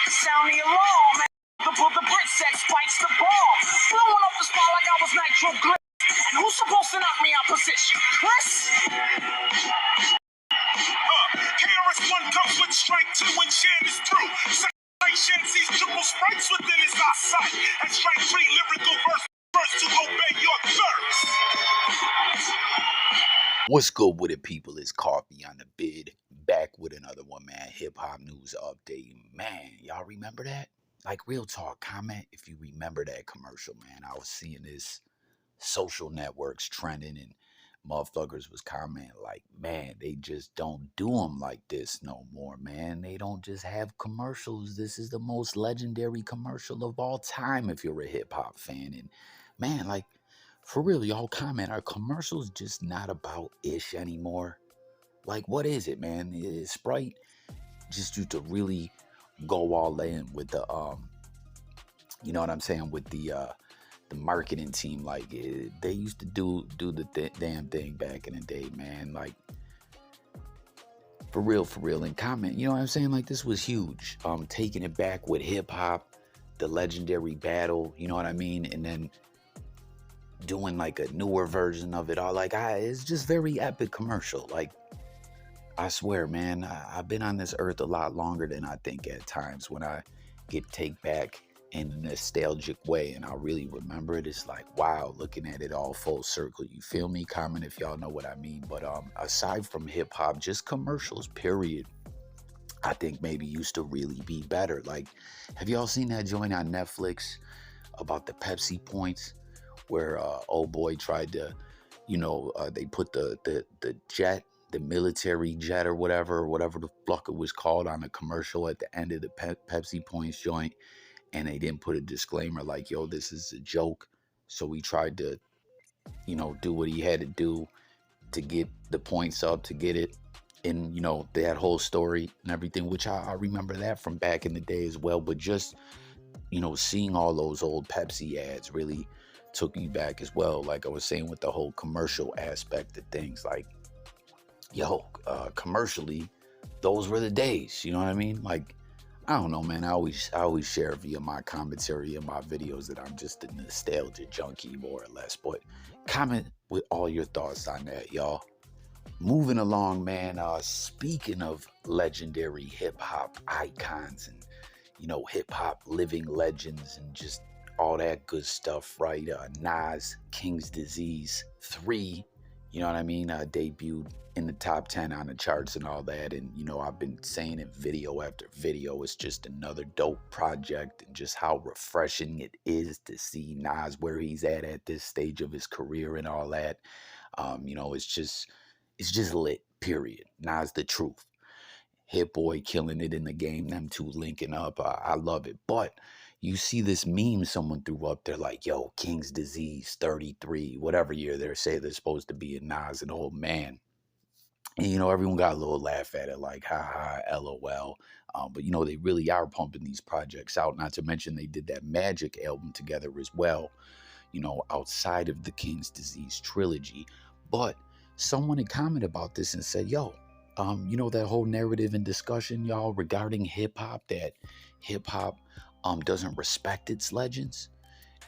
Sound the alarm, man. Pull the brick set, spikes the bomb. Blowing up the spot like I was nitro glitch. And who's supposed to knock me out position? Chris? Krs-One comes with strike 2 when Shan is through. Shan sees triple sprites within his eyesight. And strike 3 lyrical verse to obey your thirst. What's good with it, people? It's Coffee on the bid. Back with another one, man. Hip-hop news update. Man, y'all remember that? Like, real talk, comment if you remember that commercial, man. I was seeing this social networks trending and motherfuckers was commenting like, man, they just don't do them like this no more, man. They don't just have commercials. This is the most legendary commercial of all time if you're a hip-hop fan. And, man, like, for real, y'all comment, are commercials just not about ish anymore? Like, what is it, man? Is Sprite just used to really go all in with the, you know what I'm saying, with the marketing team. Like, they used to do the damn thing back in the day, man. Like, for real, and comment, you know what I'm saying? Like, this was huge. Taking it back with hip-hop, the legendary battle, you know what I mean? And then doing like a newer version of it all. Like, it's just very epic commercial. Like, I swear, man, I've been on this earth a lot longer than I think at times. When I get take back in a nostalgic way and I really remember it, it's like, wow, looking at it all full circle. You feel me? Comment if y'all know what I mean. But aside from hip hop, just commercials, period, I think maybe used to really be better. Like, have y'all seen that joint on Netflix about the Pepsi points? Where old boy tried to, you know, they put the jet, the military jet or whatever the fuck it was called, on a commercial at the end of the Pepsi points joint, and they didn't put a disclaimer like, yo, this is a joke. So he tried to, you know, do what he had to do to get the points up, to get it, and, you know, that whole story and everything, which I remember that from back in the day as well. But just, you know, seeing all those old Pepsi ads really took me back as well. Like I was saying, with the whole commercial aspect of things, like, yo, commercially, those were the days, you know what I mean? Like, I don't know, man. I always share via my commentary in my videos that I'm just a nostalgia junkie, more or less. But comment with all your thoughts on that, y'all. Moving along, man. Speaking of legendary hip-hop icons and, you know, hip-hop living legends and just all that good stuff, right? Nas, King's Disease 3, you know what I mean? Debuted in the top 10 on the charts and all that. And, you know, I've been saying it video after video, it's just another dope project, and just how refreshing it is to see Nas where he's at this stage of his career and all that. You know, it's just lit, period. Nas the truth. Hit Boy killing it in the game, them two linking up. I love it. But you see this meme someone threw up there like, yo, King's Disease 33, whatever year they're supposed to be in Nas, an old man. And, you know, everyone got a little laugh at it like, haha, LOL. But, you know, they really are pumping these projects out. Not to mention they did that Magic album together as well, you know, outside of the King's Disease trilogy. But someone had commented about this and said, yo, you know, that whole narrative and discussion, y'all, regarding hip-hop, that hip-hop doesn't respect its legends.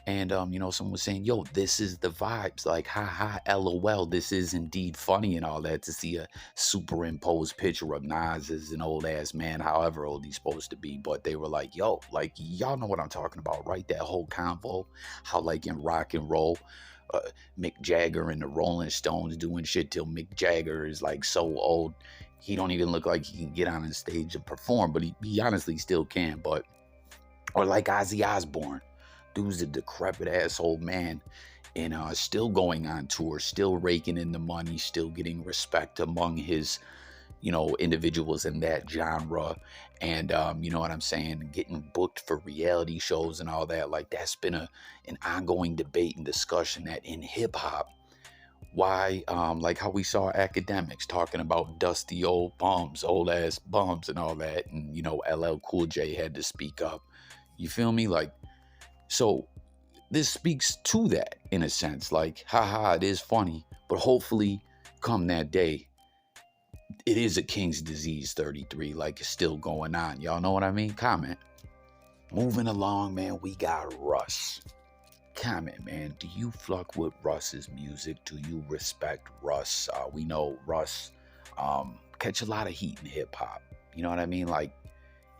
And, you know, someone was saying, yo, this is the vibes, like, haha, LOL, this is indeed funny and all that, to see a superimposed picture of Nas as an old-ass man, however old he's supposed to be. But they were like, yo, like, y'all know what I'm talking about, right? That whole convo, how, like, in rock and roll, Mick Jagger and the Rolling Stones doing shit till Mick Jagger is, like, so old, he don't even look like he can get on the stage and perform, but he honestly still can. But, or like Ozzy Osbourne, dude's a decrepit ass old man, and still going on tour, still raking in the money, still getting respect among his, you know, individuals in that genre. And you know what I'm saying, getting booked for reality shows and all that. Like, that's been an ongoing debate and discussion that in hip-hop, why, like how we saw academics talking about dusty old bums, old ass bums and all that, and, you know, LL Cool J had to speak up. You feel me? Like, so this speaks to that in a sense. Like, haha, it is funny, but hopefully come that day, it is a King's disease 33, like it's still going on. Y'all know what I mean? Comment. Moving along, man, we got Russ. Comment, man. Do you fuck with Russ's music? Do you respect Russ? We know Russ catch a lot of heat in hip hop. You know what I mean? Like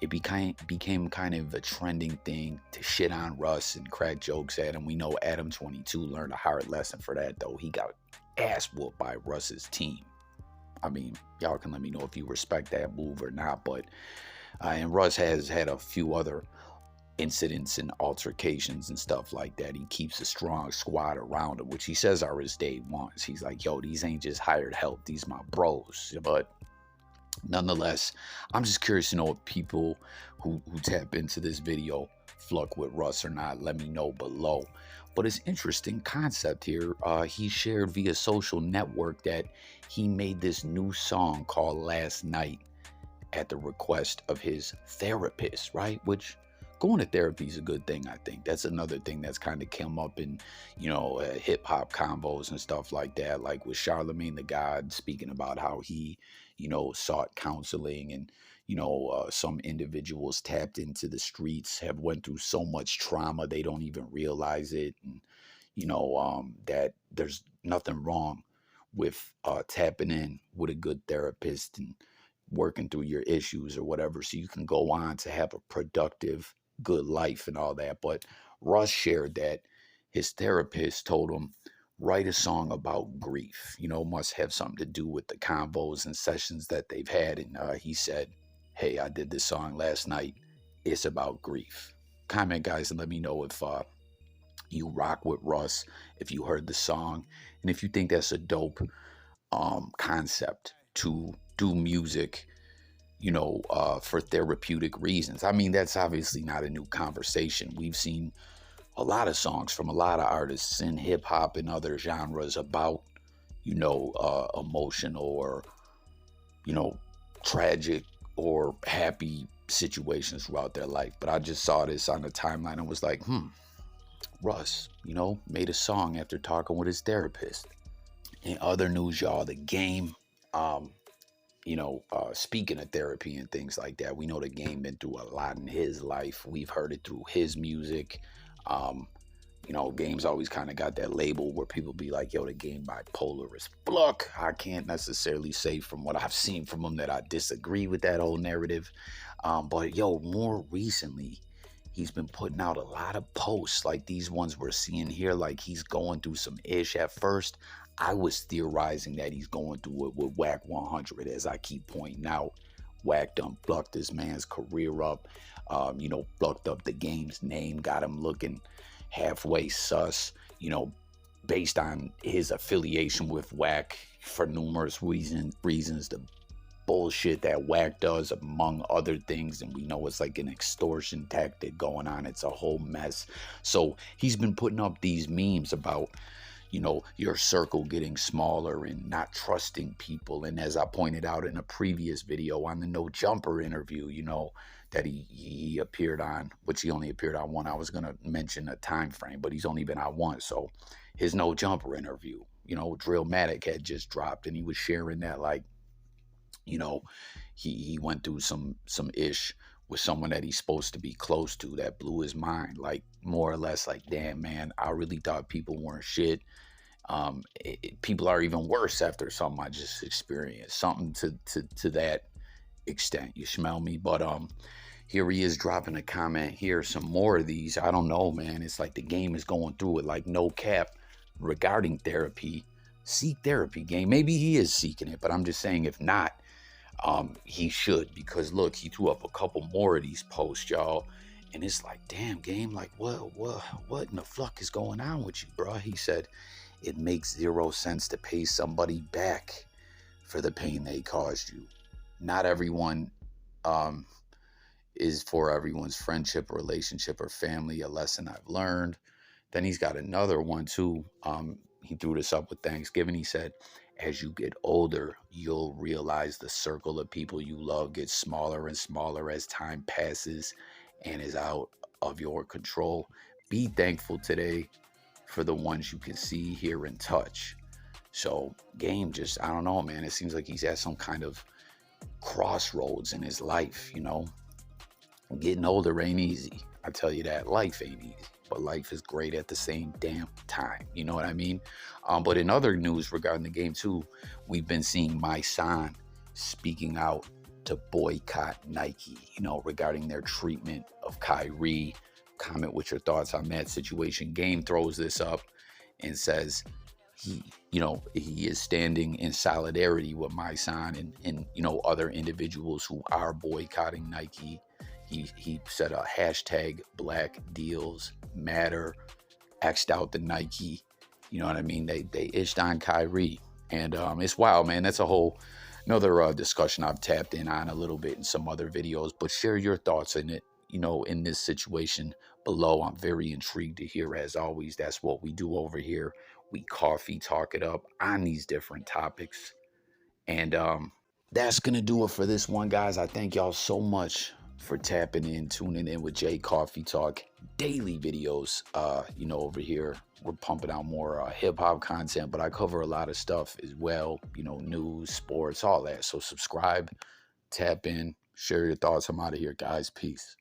it became kind of a trending thing to shit on Russ and crack jokes at him. We know Adam 22 learned a hard lesson for that, though. He got ass whooped by Russ's team. I mean, y'all can let me know if you respect that move or not. But and Russ has had a few other incidents and altercations and stuff like that. He keeps a strong squad around him, which he says are his day ones. He's like, yo, these ain't just hired help. These my bros. But nonetheless, I'm just curious to know if people who tap into this video fuck with Russ or not. Let me know below. But it's interesting concept here. He shared via social network that he made this new song called Last Night at the request of his therapist, right? Which going to therapy is a good thing, I think. That's another thing that's kind of come up in, hip hop convos and stuff like that. Like with Charlemagne the God speaking about how he, sought counseling and, some individuals tapped into the streets, have went through so much trauma they don't even realize it. And, that there's nothing wrong with tapping in with a good therapist and working through your issues or whatever, so you can go on to have a productive, good life and all that. But Russ shared that his therapist told him, write a song about grief. Must have something to do with the convos and sessions that they've had. And he said, hey, I did this song last night. It's about grief. Comment, guys, and let me know if you rock with Russ, if you heard the song, and if you think that's a dope concept to do music, for therapeutic reasons. I mean, that's obviously not a new conversation. We've seen a lot of songs from a lot of artists in hip hop and other genres about, emotional or, tragic or happy situations throughout their life. But I just saw this on the timeline and was like, Russ, made a song after talking with his therapist. In other news, y'all, the Game, speaking of therapy and things like that, we know the Game been through a lot in his life. We've heard it through his music. Game's always kind of got that label where people be like, yo, the Game bipolar as fuck. I can't necessarily say from what I've seen from him that I disagree with that whole narrative. But yo, more recently, he's been putting out a lot of posts like these ones we're seeing here, like he's going through some ish. At first, I was theorizing that he's going through it with Whack 100, as I keep pointing out. Whack done plucked this man's career up, plucked up the Game's name, got him looking halfway sus, based on his affiliation with Whack for numerous reasons, the bullshit that Whack does, among other things. And we know it's like an extortion tactic going on. It's a whole mess. So he's been putting up these memes about, your circle getting smaller and not trusting people. And as I pointed out in a previous video on the No Jumper interview, that he appeared on, which he only appeared on one. I was going to mention a time frame, but he's only been on one. So his No Jumper interview, Drillmatic had just dropped, and he was sharing that, like, he went through some ish with someone that he's supposed to be close to that blew his mind, like more or less like, damn, man, I really thought people weren't shit. People are even worse after something I just experienced, something to that extent. You smell me? But here he is dropping a comment here, some more of these. I don't know, man. It's like the Game is going through it, like no cap regarding therapy. Seek therapy, Game. Maybe he is seeking it, but I'm just saying, if not, he should, because look, he threw up a couple more of these posts, y'all, and it's like, damn, Game, like what in the fuck is going on with you, bro? He said, it makes 0 sense to pay somebody back for the pain they caused you. Not everyone is for everyone's friendship, relationship, or family, a lesson I've learned. Then he's got another one too. He threw this up with Thanksgiving. He said, as you get older, you'll realize the circle of people you love gets smaller and smaller as time passes and is out of your control. Be thankful today for the ones you can see, hear, and touch. So Game just, I don't know, man. It seems like he's at some kind of crossroads in his life, you know. Getting older ain't easy. I tell you that. Life ain't easy. But life is great at the same damn time. You know what I mean? But in other news regarding the game too, we've been seeing Shan speaking out to boycott Nike, you know, regarding their treatment of Kyrie. Comment with your thoughts on that situation. Game throws this up and says he, you know, he is standing in solidarity with Shan and you know, other individuals who are boycotting Nike. He said a hashtag Black Deals Matter, X'd out the Nike. You know what I mean? They itched on Kyrie. And it's wild, man. That's a whole another discussion I've tapped in on a little bit in some other videos. But share your thoughts in it, you know, in this situation below. I'm very intrigued to hear, as always. That's what we do over here. We coffee talk it up on these different topics. And that's going to do it for this one, guys. I thank y'all so much for tapping in, tuning in with Jay Coffee Talk daily videos. You know, over here, we're pumping out more hip hop content, but I cover a lot of stuff as well, you know, news, sports, all that. So subscribe, tap in, share your thoughts. I'm out of here, guys. Peace.